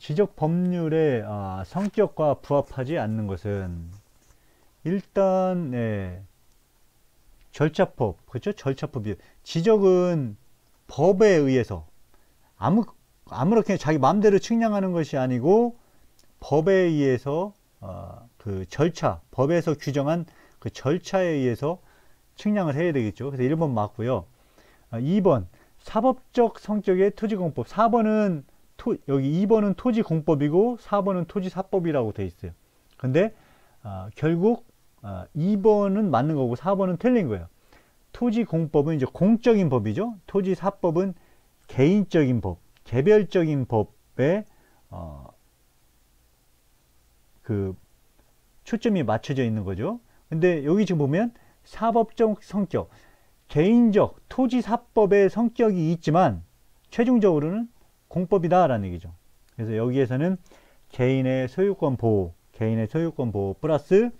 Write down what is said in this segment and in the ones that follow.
지적 법률의 성격과 부합하지 않는 것은 일단 절차법, 그렇죠? 절차법이 지적은 법에 의해서 아무렇게 자기 마음대로 측량하는 것이 아니고 법에 의해서 그 절차, 법에서 규정한 그 절차에 의해서 측량을 해야 되겠죠. 그래서 1번 맞고요. 2번 사법적 성격의 토지공법. 4번은 여기 2번은 토지공법이고 4번은 토지사법이라고 되어 있어요. 근데 결국 2번은 맞는 거고 4번은 틀린 거예요. 토지공법은 이제 공적인 법이죠. 토지사법은 개인적인 법, 개별적인 법에 그 초점이 맞춰져 있는 거죠. 근데 여기 지금 보면 사법적 성격, 개인적 토지사법의 성격이 있지만 최종적으로는 공법이다라는 얘기죠. 그래서 여기에서는 개인의 소유권 보호 플러스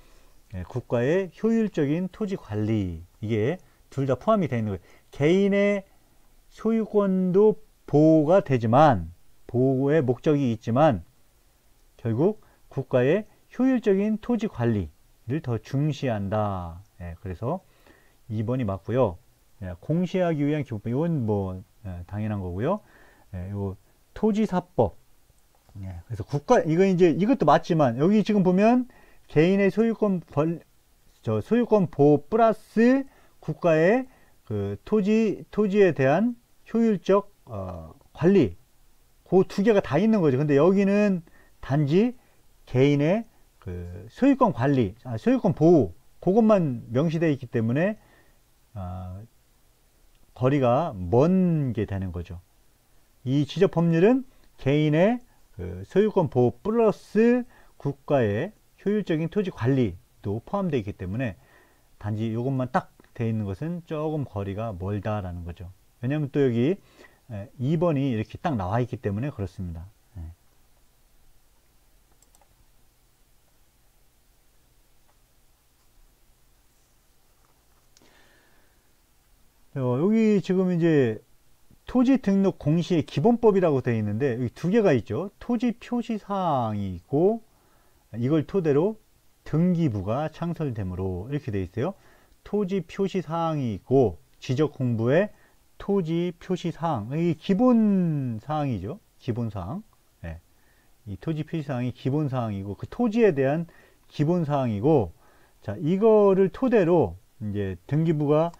국가의 효율적인 토지 관리, 이게 둘 다 포함이 되어 있는 거예요. 개인의 소유권도 보호가 되지만, 보호의 목적이 있지만 결국 국가의 효율적인 토지 관리를 더 중시한다. 그래서 2번이 맞고요. 공시하기 위한 기본법, 이건 뭐 당연한 거고요. 요 토지사법. 그래서 이것도 맞지만 여기 지금 보면 개인의 소유권 보호 플러스 국가의 그 토지에 대한 효율적 관리, 그 두 개가 다 있는 거죠. 근데 여기는 단지 개인의 그 소유권 관리, 소유권 보호, 그것만 명시되어 있기 때문에 거리가 먼 게 되는 거죠. 이 지적 법률은 개인의 그 소유권 보호 플러스 국가의 효율적인 토지 관리도 포함되어 있기 때문에 단지 이것만 딱 되어 있는 것은 조금 거리가 멀다라는 거죠. 왜냐하면 또 여기 2번이 이렇게 딱 나와 있기 때문에 그렇습니다. 여기 지금 이제 토지 등록 공시의 기본법이라고 되어 있는데 여기 두 개가 있죠. 토지 표시 사항이 있고 이걸 토대로 등기부가 창설되므로 이렇게 되어 있어요. 토지 표시 사항이 있고 지적 공부의 토지 표시 사항, 이 기본 사항이죠. 기본 사항. 이 토지 표시 사항이 기본 사항이고 그 토지에 대한 기본 사항이고, 자, 이거를 토대로 이제 등기부가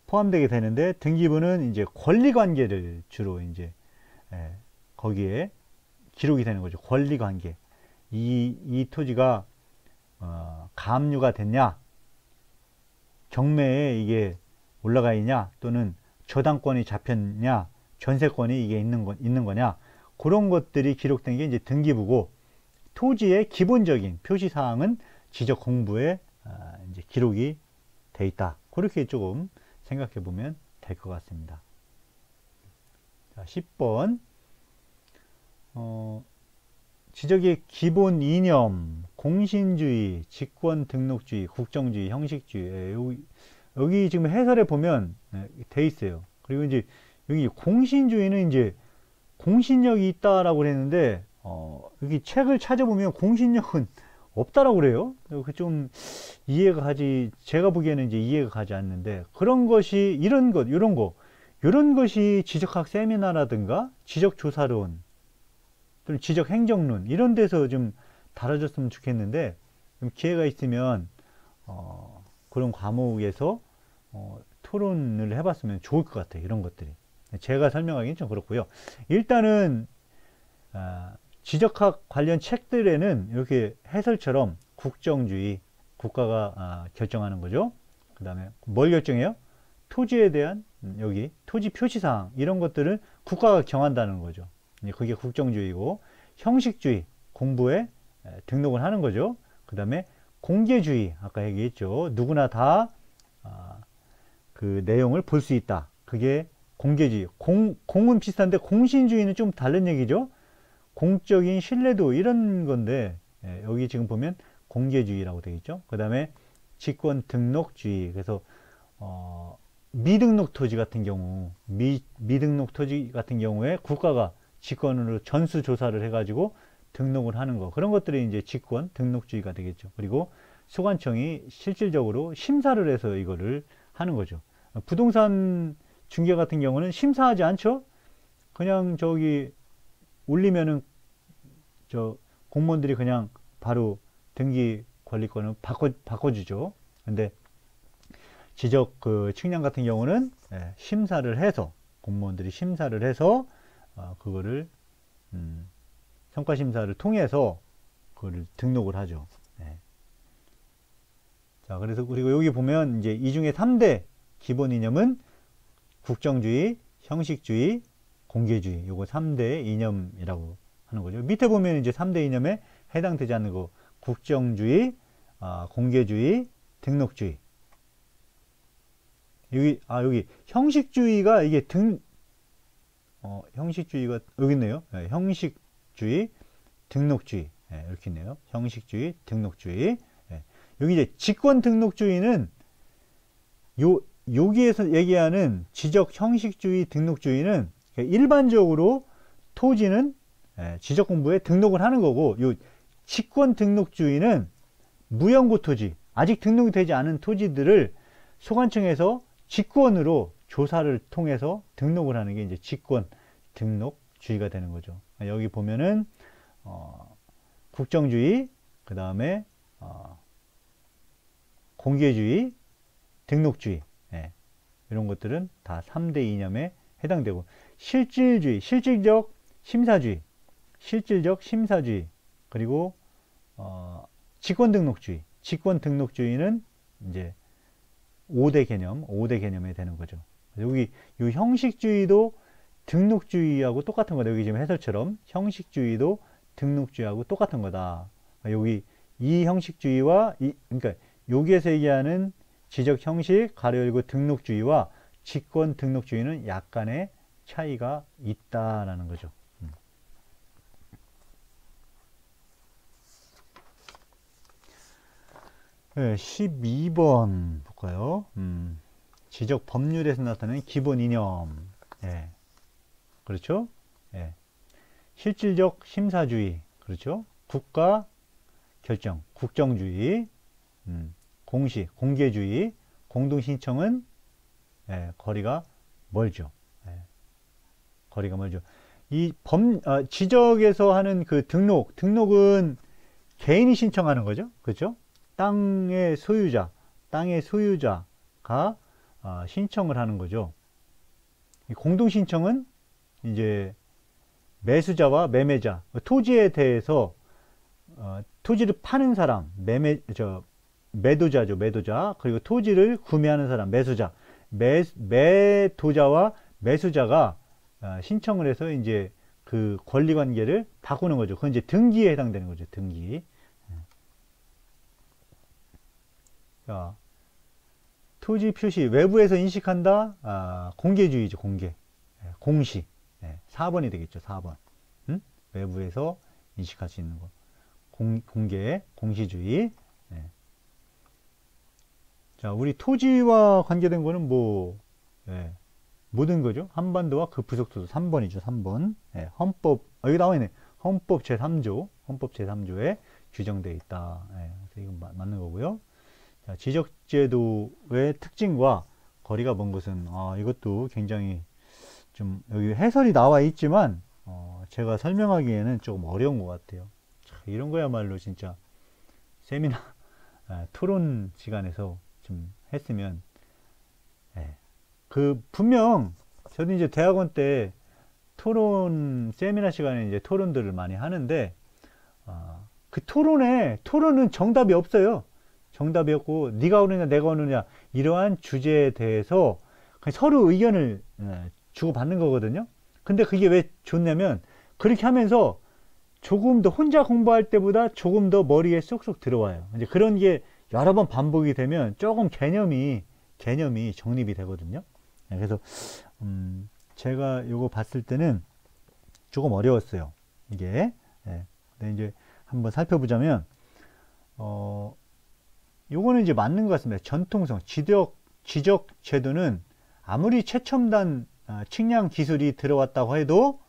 포함되게 되는데, 등기부는 이제 권리 관계를 주로 이제 거기에 기록이 되는 거죠. 권리 관계. 이 토지가 가압류가 됐냐, 경매에 이게 올라가 있냐, 또는 저당권이 잡혔냐, 전세권이 이게 있는 거냐, 그런 것들이 기록된 게 이제 등기부고, 토지의 기본적인 표시 사항은 지적 공부에 이제 기록이 돼 있다. 그렇게 조금 생각해 보면 될 것 같습니다. 자, 10번. 지적의 기본 이념, 공신주의, 직권등록주의, 국정주의, 형식주의. 여기 지금 해설에 보면 돼 있어요. 그리고 이제 여기 공신주의는 이제 공신력이 있다라고 그랬는데, 여기 책을 찾아보면 공신력은 없다라고 그래요. 좀 이해가 가지, 제가 보기에는 이제 이해가 가지 않는데, 그런 것이, 이런 것이 지적학 세미나라든가 지적조사론, 또는 지적행정론, 이런 데서 좀 다뤄졌으면 좋겠는데, 좀 기회가 있으면, 그런 과목에서, 토론을 해봤으면 좋을 것 같아요. 이런 것들이. 제가 설명하기는 좀 그렇고요. 일단은, 지적학 관련 책들에는 이렇게 해설처럼 국정주의, 국가가 결정하는 거죠. 그 다음에 뭘 결정해요? 토지에 대한 여기 토지 표시사항, 이런 것들을 국가가 정한다는 거죠. 그게 국정주의고, 형식주의, 공부에 등록을 하는 거죠. 그 다음에 공개주의, 아까 얘기했죠. 누구나 다 그 내용을 볼 수 있다. 그게 공개주의. 공은 비슷한데 공신주의는 좀 다른 얘기죠. 공적인 신뢰도, 이런 건데, 여기 지금 보면 공개주의라고 되어 있죠. 그 다음에 직권 등록주의. 그래서 미등록 토지 같은 경우, 미등록 토지 같은 경우에 국가가 직권으로 전수조사를 해가지고 등록을 하는 거. 그런 것들이 이제 직권 등록주의가 되겠죠. 그리고 소관청이 실질적으로 심사를 해서 이거를 하는 거죠. 부동산 중개 같은 경우는 심사하지 않죠? 그냥 저기 올리면은 저 공무원들이 그냥 바로 등기 권리권을 바꿔주죠. 근데 지적 그 측량 같은 경우는 심사를 해서 공무원들이 심사를 해서 그거를 성과 심사를 통해서 그거를 등록을 하죠. 네. 자, 그래서 그리고 여기 보면 이제 이 중에 3대 기본 이념은 국정주의, 형식주의, 공개주의. 요거 3대 이념이라고 하는 거죠. 밑에 보면 이제 3대 이념에 해당되지 않는 거 국정주의, 공개주의, 등록주의. 여기 형식주의가 이게 형식주의가 여기 있네요. 네, 형식주의, 등록주의. 네, 이렇게 있네요. 형식주의, 등록주의. 네. 여기 이제 직권 등록주의는 여기에서 얘기하는 지적 형식주의, 등록주의는 일반적으로 토지는 지적공부에 등록을 하는 거고, 요 직권 등록주의는 무연고 토지, 아직 등록이 되지 않은 토지들을 소관청에서 직권으로 조사를 통해서 등록을 하는 게 이제 직권 등록주의가 되는 거죠. 여기 보면은 국정주의, 그 다음에 공개주의, 등록주의, 이런 것들은 다 3대 이념에 해당되고, 실질주의, 실질적 심사주의, 그리고 직권 등록주의는 이제 5대 개념에 되는 거죠. 여기 이 형식주의도 등록주의하고 똑같은 거다. 여기 지금 해설처럼 형식주의도 등록주의하고 똑같은 거다. 여기 이 형식주의와 그러니까 여기에서 얘기하는 지적 형식 가로 열고 등록주의와 직권 등록주의는 약간의 차이가 있다라는 거죠. 네, 12번 볼까요? 지적 법률에서 나타나는 기본 이념. 네. 그렇죠? 네. 실질적 심사주의. 그렇죠? 국가 결정, 국정주의, 공개주의, 공동신청은 거리가 멀죠. 거리가 멀죠. 이 지적에서 하는 그 등록은 개인이 신청하는 거죠. 그렇죠? 땅의 소유자가 신청을 하는 거죠. 공동신청은 이제 매수자와 매매자, 토지에 대해서 토지를 파는 사람, 매도자죠, 매도자. 그리고 토지를 구매하는 사람, 매수자. 매도자와 매수자가 신청을 해서 이제 그 권리 관계를 바꾸는 거죠. 그건 이제 등기에 해당되는 거죠, 등기. 자, 토지 표시 외부에서 인식한다. 공개주의죠. 공시. 4번이 되겠죠. 4번. 외부에서 인식할 수 있는 거. 공시주의. 자, 우리 토지와 관계된 거는 모든 거죠. 한반도와 그 부속도도 3번이죠. 3번. 헌법, 여기 나와 있네. 헌법 제3조에 규정되어 있다. 그래서 이건 맞는 거고요. 자, 지적제도의 특징과 거리가 먼 것은 이것도 굉장히 좀 여기 해설이 나와 있지만 제가 설명하기에는 조금 어려운 것 같아요. 자, 이런 거야말로 진짜 세미나 토론 시간에서 좀 했으면 분명 저도 이제 대학원 때 토론 세미나 시간에 이제 토론들을 많이 하는데 그 토론은 정답이 없어요. 정답이 없고 네가 오느냐 내가 오느냐 이러한 주제에 대해서 서로 의견을 주고받는 거거든요. 근데 그게 왜 좋냐면 그렇게 하면서 조금 더 혼자 공부할 때보다 조금 더 머리에 쏙쏙 들어와요. 이제 그런 게 여러 번 반복이 되면 조금 개념이 정립이 되거든요. 그래서 제가 이거 봤을 때는 조금 어려웠어요. 이게. 근데 이제 한번 살펴보자면 요거는 이제 맞는 것 같습니다. 전통성, 지적 제도는 아무리 최첨단 측량 기술이 들어왔다고 해도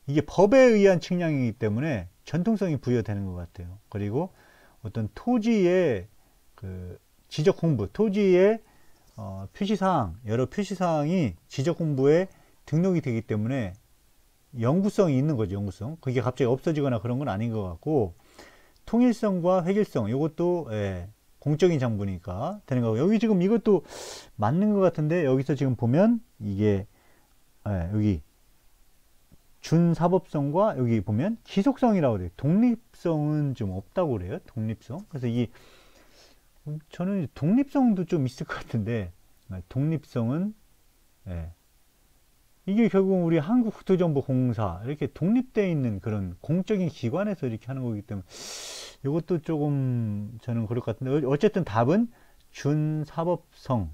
이게 법에 의한 측량이기 때문에 전통성이 부여되는 것 같아요. 그리고 어떤 토지의 그 지적 홍보, 토지의 표시사항, 여러 표시사항이 지적 홍보에 등록이 되기 때문에 영구성이 있는 거죠. 영구성. 그게 갑자기 없어지거나 그런 건 아닌 것 같고, 통일성과 획일성, 이것도 공적인 장부니까 되는 거고, 여기 지금 이것도 맞는 것 같은데, 여기서 지금 보면 이게 여기 준사법성과 여기 보면 기속성이라고 그래요. 독립성은 좀 없다고 그래요. 독립성. 그래서 이 저는 독립성도 좀 있을 것 같은데, 독립성은 이게 결국 우리 한국국토정보공사 이렇게 독립되어 있는 그런 공적인 기관에서 이렇게 하는 거기 때문에 이것도 조금 저는 그럴 것 같은데, 어쨌든 답은 준사법성,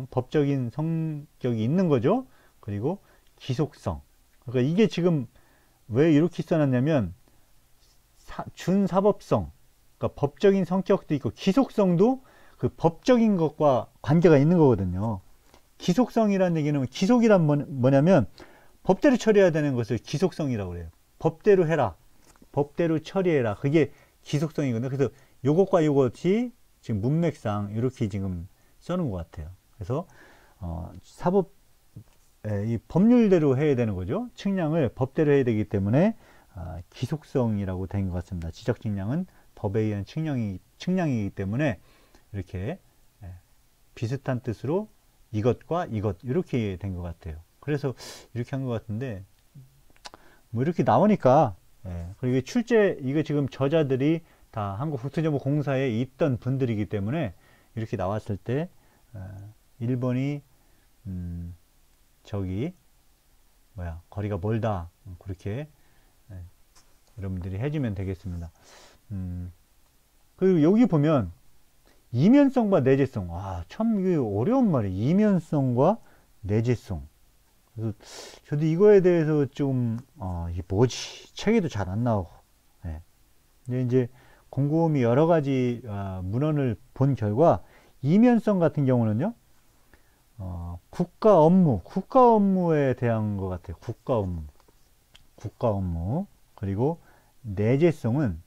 법적인 성격이 있는 거죠. 그리고 기속성. 그러니까 이게 지금 왜 이렇게 써놨냐면 준사법성, 그러니까 법적인 성격도 있고 기속성도 그 법적인 것과 관계가 있는 거거든요. 기속성이라는 얘기는, 기속이란 뭐냐면 법대로 처리해야 되는 것을 기속성이라고 그래요. 법대로 해라, 법대로 처리해라, 그게 기속성이거든요. 그래서 요것과 요것이 지금 문맥상 이렇게 지금 써놓은 것 같아요. 그래서 이 법률대로 해야 되는 거죠. 측량을 법대로 해야 되기 때문에 기속성이라고 된 것 같습니다. 지적 측량은 법에 의한 측량이기 때문에 이렇게 비슷한 뜻으로 이것과 이것 이렇게 된 것 같아요. 그래서 이렇게 한 것 같은데, 뭐 이렇게 나오니까, 그리고 이거 지금 저자들이 다 한국국토정보공사에 있던 분들이기 때문에 이렇게 나왔을 때 1번이 저기 거리가 멀다, 그렇게 여러분들이 해주면 되겠습니다. 그리고 여기 보면 이면성과 내재성, 참 이게 어려운 말이에요. 이면성과 내재성. 그래서 저도 이거에 대해서 좀 이게 뭐지, 책에도 잘 안 나오고. 근데 이제 곰곰이 여러 가지 문헌을 본 결과, 이면성 같은 경우는요, 국가 업무에 대한 것 같아요. 국가 업무. 그리고 내재성은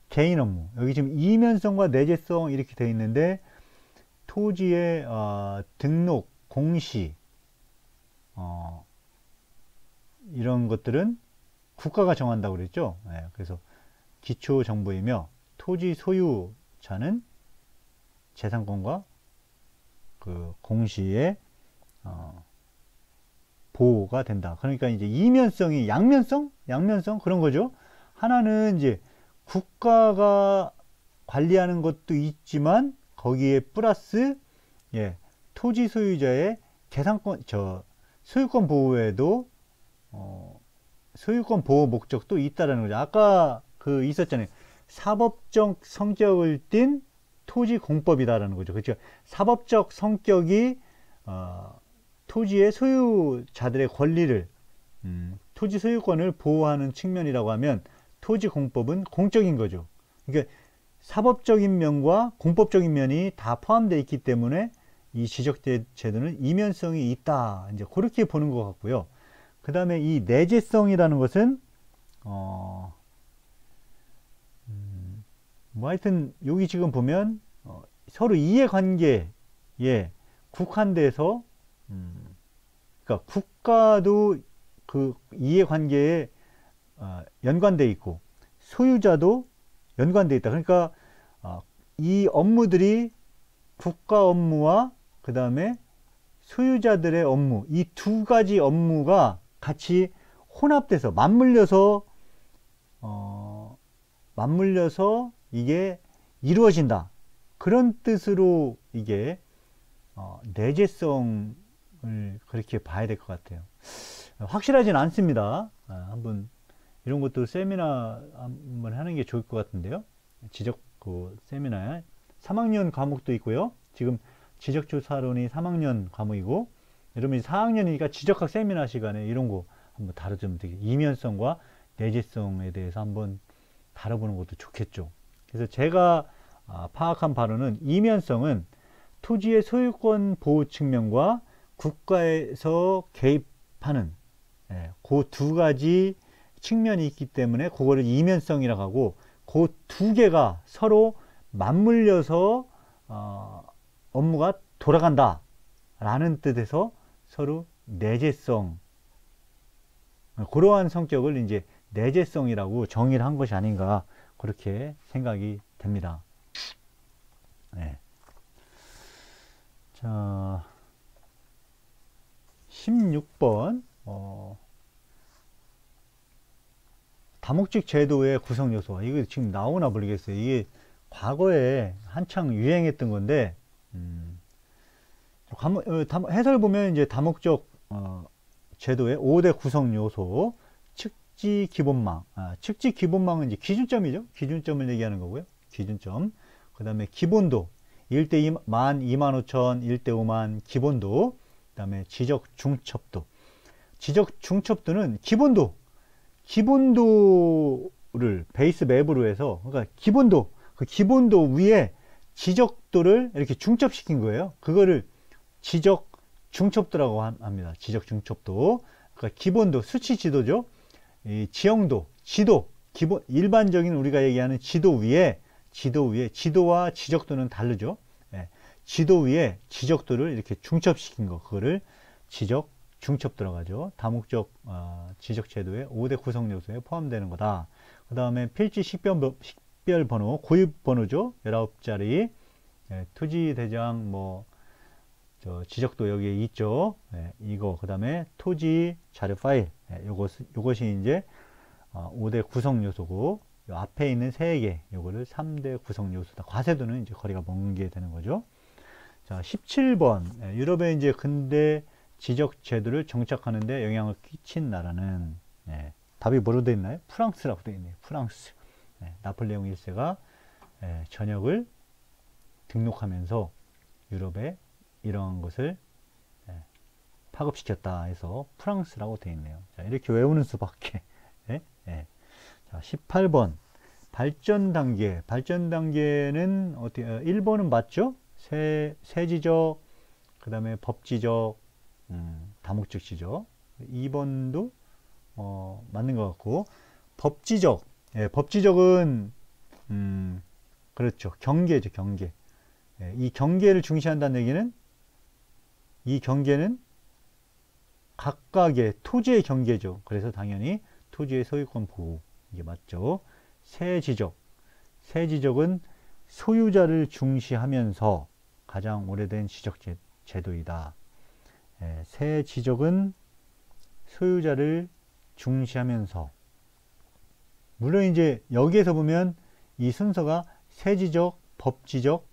개인 업무. 여기 지금 이면성과 내재성 이렇게 되어 있는데, 토지의 등록, 공시, 이런 것들은 국가가 정한다고 그랬죠. 그래서 기초 정보이며, 토지 소유자는 재산권과 그 공시에 보호가 된다. 그러니까 이제 이면성이 양면성 그런 거죠. 하나는 이제 국가가 관리하는 것도 있지만, 거기에 플러스 토지 소유자의 소유권 보호에도 소유권 보호 목적도 있다라는 거죠. 아까 그 있었잖아요. 사법적 성격을 띤 토지 공법이다라는 거죠. 그렇죠. 사법적 성격이 토지의 소유자들의 권리를, 토지 소유권을 보호하는 측면이라고 하면 토지 공법은 공적인 거죠. 그러니까 사법적인 면과 공법적인 면이 다 포함되어 있기 때문에 이 지적제도는 이면성이 있다, 이제 그렇게 보는 것 같고요. 그 다음에 이 내재성이라는 것은 뭐 하여튼 여기 지금 보면 서로 이해관계에 국한돼서, 그러니까 국가도 그 이해관계에 연관돼 있고 소유자도 연관돼 있다. 그러니까 이 업무들이 국가 업무와 그 다음에 소유자들의 업무, 이 두 가지 업무가 같이 혼합돼서 맞물려서 이게 이루어진다, 그런 뜻으로 이게 내재성을 그렇게 봐야 될 것 같아요. 확실하진 않습니다. 한번 이런 것도 세미나 한번 하는 게 좋을 것 같은데요. 지적 세미나에 3학년 과목도 있고요. 지금 지적조사론이 3학년 과목이고, 여러분이 4학년이니까 지적학 세미나 시간에 이런 거 한번 다뤄주면 되겠죠. 이면성과 내재성에 대해서 한번 다뤄보는 것도 좋겠죠. 그래서 제가 파악한 바로는, 이면성은 토지의 소유권 보호 측면과 국가에서 하는, 그 두 가지 측면이 있기 때문에 그거를 이면성이라고 하고, 그 두 개가 서로 맞물려서 업무가 돌아간다 라는 뜻에서 서로 내재성, 그러한 성격을 이제 내재성이라고 정의를 한 것이 아닌가, 그렇게 생각이 됩니다. 네. 자, 16번 다목적 제도의 구성 요소. 이거 지금 나오나 모르겠어요. 이게 과거에 한창 유행했던 건데, 해설 보면 이제 다목적 제도의 5대 구성 요소. 측지 기본망. 측지 기본망은 이제 기준점이죠. 기준점을 얘기하는 거고요. 기준점. 그 다음에 기본도. 1대 2만, 2만 5천, 1대 5만 기본도. 그 다음에 지적 중첩도. 지적 중첩도는 기본도를 베이스 맵으로 해서, 그러니까 기본도, 그 기본도 위에 지적도를 이렇게 중첩시킨 거예요. 그거를 지적 중첩도라고 합니다. 지적 중첩도. 그러니까 기본도, 수치 지도죠. 이 지형도, 지도, 기본, 일반적인 우리가 얘기하는 지도 위에, 지도와 지적도는 다르죠. 지도 위에 지적도를 이렇게 중첩시킨 거, 그거를 지적 중첩도라고 하죠. 다목적 지적 제도의 5대 구성 요소에 포함되는 거다. 그 다음에 필지 식별 번호, 고유 번호죠. 19자리. 토지 대장 지적도 여기에 있죠. 이거, 그 다음에 토지 자료 파일. 요것이 이제 5대 구성 요소고, 요 앞에 있는 3개, 요거를 3대 구성 요소다. 과세도는 이제 거리가 먼 게 되는 거죠. 자, 17번. 유럽의 이제 근대 지적 제도를 정착하는데 영향을 끼친 나라는, 답이 뭐로 되어 있나요? 프랑스라고 되어 있네요. 프랑스. 나폴레옹 1세가 전역을 등록하면서 유럽에 이러한 것을 파급시켰다 해서 프랑스라고 되어 있네요. 자, 이렇게 외우는 수밖에. 자, 18번. 발전 단계. 발전 단계는 어떻게, 1번은 맞죠? 세지적, 그 다음에 법지적, 다목적 지적. 2번도 맞는 것 같고, 법지적. 법지적은 그렇죠. 경계죠. 경계. 이 경계를 중시한다는 얘기는, 이 경계는 각각의 토지의 경계죠. 그래서 당연히 토지의 소유권 보호, 이게 맞죠. 세지적은 소유자를 중시하면서 가장 오래된 지적 제도이다. 세지적은 소유자를 중시하면서, 물론 이제 여기에서 보면 이 순서가 세지적, 법지적,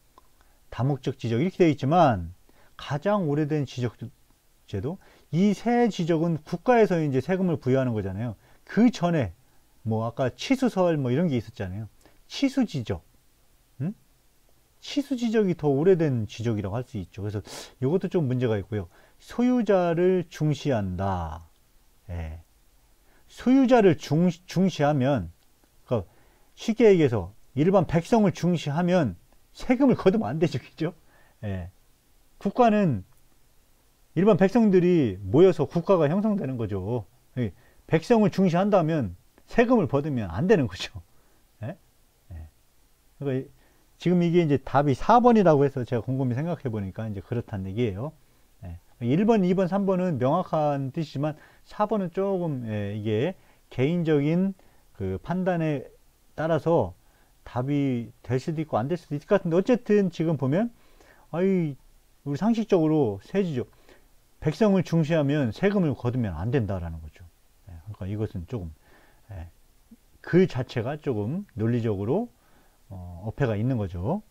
다목적 지적 이렇게 되어 있지만, 가장 오래된 지적 제도, 이 세지적은 국가에서 이제 세금을 부여하는 거잖아요. 그 전에 아까 치수설 이런 게 있었잖아요. 치수지적, 치수지적이 더 오래된 지적이라고 할 수 있죠. 그래서 이것도 좀 문제가 있고요. 소유자를 중시한다. 소유자를 중시하면, 그러니까 쉽게 얘기해서 일반 백성을 중시하면 세금을 거두면 안 되죠. 그죠? 국가는 일반 백성들이 모여서 국가가 형성되는 거죠. 백성을 중시한다면 세금을 거두면 안 되는 거죠. 그러니까 지금 이게 이제 답이 4번이라고 해서 제가 곰곰이 생각해 보니까 이제 그렇다는 얘기예요. 1번, 2번, 3번은 명확한 뜻이지만 4번은 조금 이게 개인적인 그 판단에 따라서 답이 될 수도 있고 안 될 수도 있을 것 같은데, 어쨌든 지금 보면 우리 상식적으로 세지적, 백성을 중시하면 세금을 거두면 안 된다라는 거죠. 그러니까 이것은 조금 그 자체가 조금 논리적으로 어폐가 있는 거죠.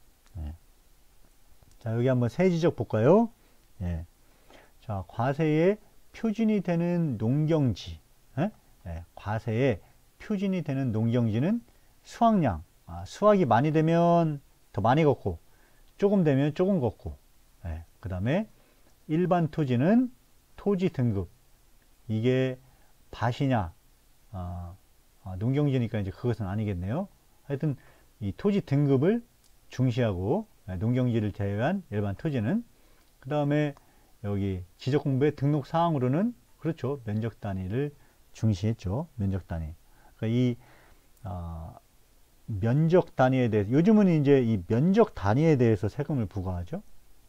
자, 여기 한번 세지적 볼까요? 자, 과세의 표준이 되는 농경지. 과세의 표준이 되는 농경지는 수확량. 수확이 많이 되면 더 많이 걷고, 조금 되면 조금 걷고. 그 다음에 일반 토지는 토지 등급. 이게 밭이냐, 농경지니까 이제 그것은 아니겠네요. 하여튼 이 토지 등급을 중시하고, 농경지를 제외한 일반 토지는, 그 다음에 여기 지적공부의 등록 사항으로는 그렇죠. 면적 단위를 중시했죠. 면적 단위. 그러니까 이 면적 단위에 대해서 요즘은 이제 이 면적 단위에 대해서 세금을 부과하죠.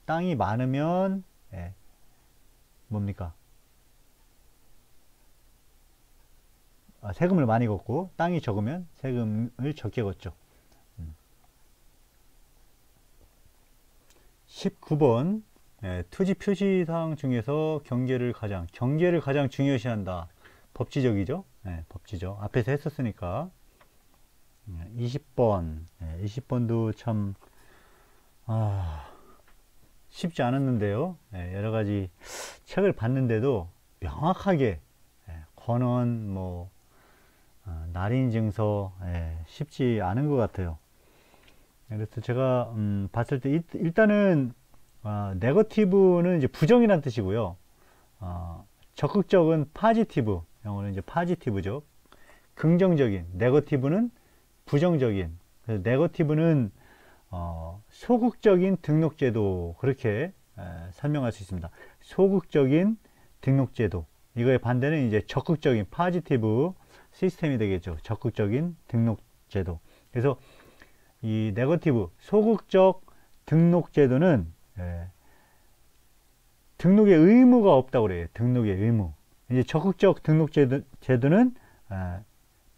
땅이 많으면 예, 뭡니까? 세금을 많이 걷고 땅이 적으면 세금을 적게 걷죠. 19번 투지 표시사항 중에서 경계를 가장 중요시한다. 법지적이죠. 법지적. 앞에서 했었으니까. 20번 20번도 참 쉽지 않았는데요. 여러가지 책을 봤는데도 명확하게 권원 뭐 날인증서 쉽지 않은 것 같아요. 그래서 제가 봤을 때 일단은 네거티브는 이제 부정이란 뜻이고요. 적극적은 파지티브, 영어는 이제 파지티브죠. 긍정적인, 네거티브는 부정적인. 그래서 네거티브는 소극적인 등록제도, 그렇게 설명할 수 있습니다. 소극적인 등록제도. 이거의 반대는 이제 적극적인 파지티브 시스템이 되겠죠. 적극적인 등록제도. 그래서 이 네거티브, 소극적 등록제도는 등록의 의무가 없다고 그래요. 등록의 의무. 이제 적극적 등록제도는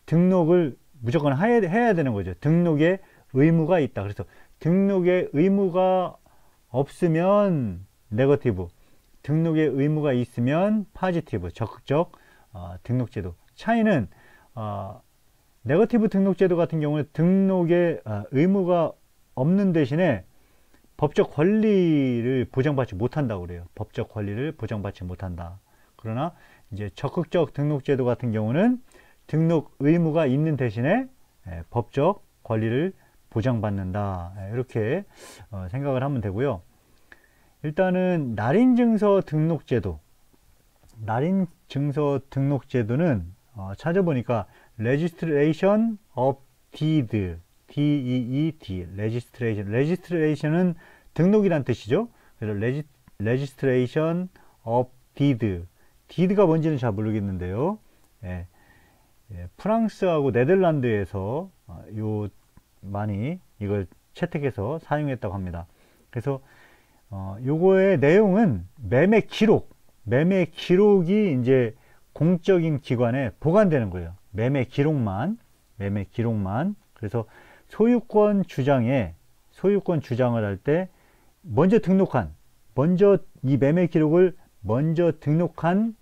등록을 무조건 해야 되는 거죠. 등록의 의무가 있다. 그래서 등록의 의무가 없으면 네거티브, 등록의 의무가 있으면 파지티브, 적극적 등록제도. 차이는 네거티브 등록제도 같은 경우는 등록의 의무가 없는 대신에 법적 권리를 보장받지 못한다고 그래요. 법적 권리를 보장받지 못한다. 그러나 이제 적극적 등록제도 같은 경우는 등록 의무가 있는 대신에 법적 권리를 보장받는다. 이렇게 생각을 하면 되고요. 일단은 날인증서 등록제도. 날인증서 등록제도는 찾아보니까 Registration of Deed, D-E-E-D, Registration은 등록이란 뜻이죠. 그래서 Registration of Deed, Deed가 뭔지는 잘 모르겠는데요. 프랑스하고 네덜란드에서 많이 이걸 채택해서 사용했다고 합니다. 그래서 요거의 내용은 매매 기록이 이제 공적인 기관에 보관되는 거예요. 매매 기록만. 그래서 소유권 주장을 할 때 먼저 이 매매 기록을 먼저 등록한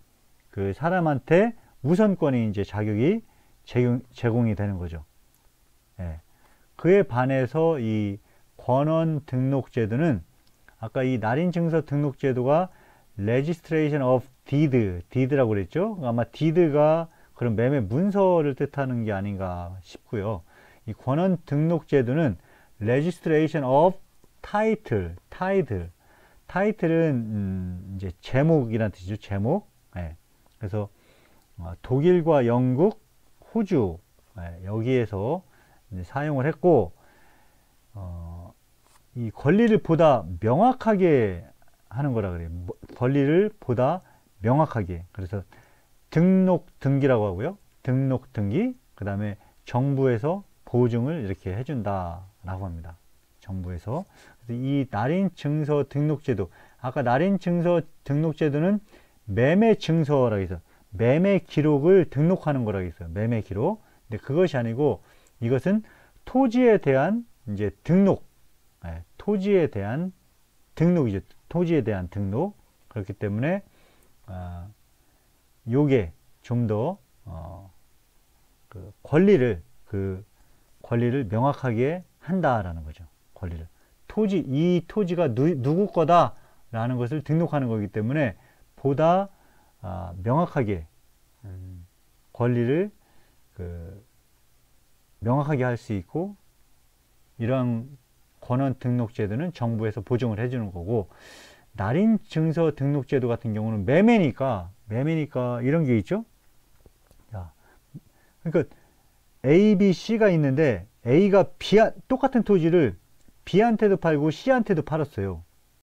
그 사람한테 우선권이 이제 자격이 제공이 되는 거죠. 그에 반해서 이 권원 등록 제도는 아까 이 날인증서 등록 제도가 Registration of Deed라고 그랬죠. 아마 Deed가 그런 매매 문서를 뜻하는 게 아닌가 싶고요. 이 권원 등록 제도는 Registration of Title은 이제 제목이라는 뜻이죠. 제목. 그래서 독일과 영국, 호주 여기에서 사용을 했고 이 권리를 보다 명확하게 하는 거라 그래요. 권리를 보다 명확하게. 그래서 등록등기라고 하고요. 등록등기, 그 다음에 정부에서 보증을 이렇게 해준다라고 합니다. 정부에서. 그래서 이 날인증서 등록제도, 아까 날인증서 등록제도는 매매증서라고 해서 매매 기록을 등록하는 거라고 했어요. 매매 기록. 근데 그것이 아니고 이것은 토지에 대한 이제 등록, 토지에 대한 등록이죠. 토지에 대한 등록. 그렇기 때문에 요게 좀 더 권리를 명확하게 한다라는 거죠. 권리를. 이 토지가 누구 거다라는 것을 등록하는 거기 때문에 보다 명확하게 권리를 명확하게 할 수 있고, 이러한 권원 등록 제도는 정부에서 보증을 해주는 거고, 날인증서 등록 제도 같은 경우는 매매니까 이런 게 있죠. 그러니까 A, B, C가 있는데 A가 똑같은 토지를 B한테도 팔고 C한테도 팔았어요.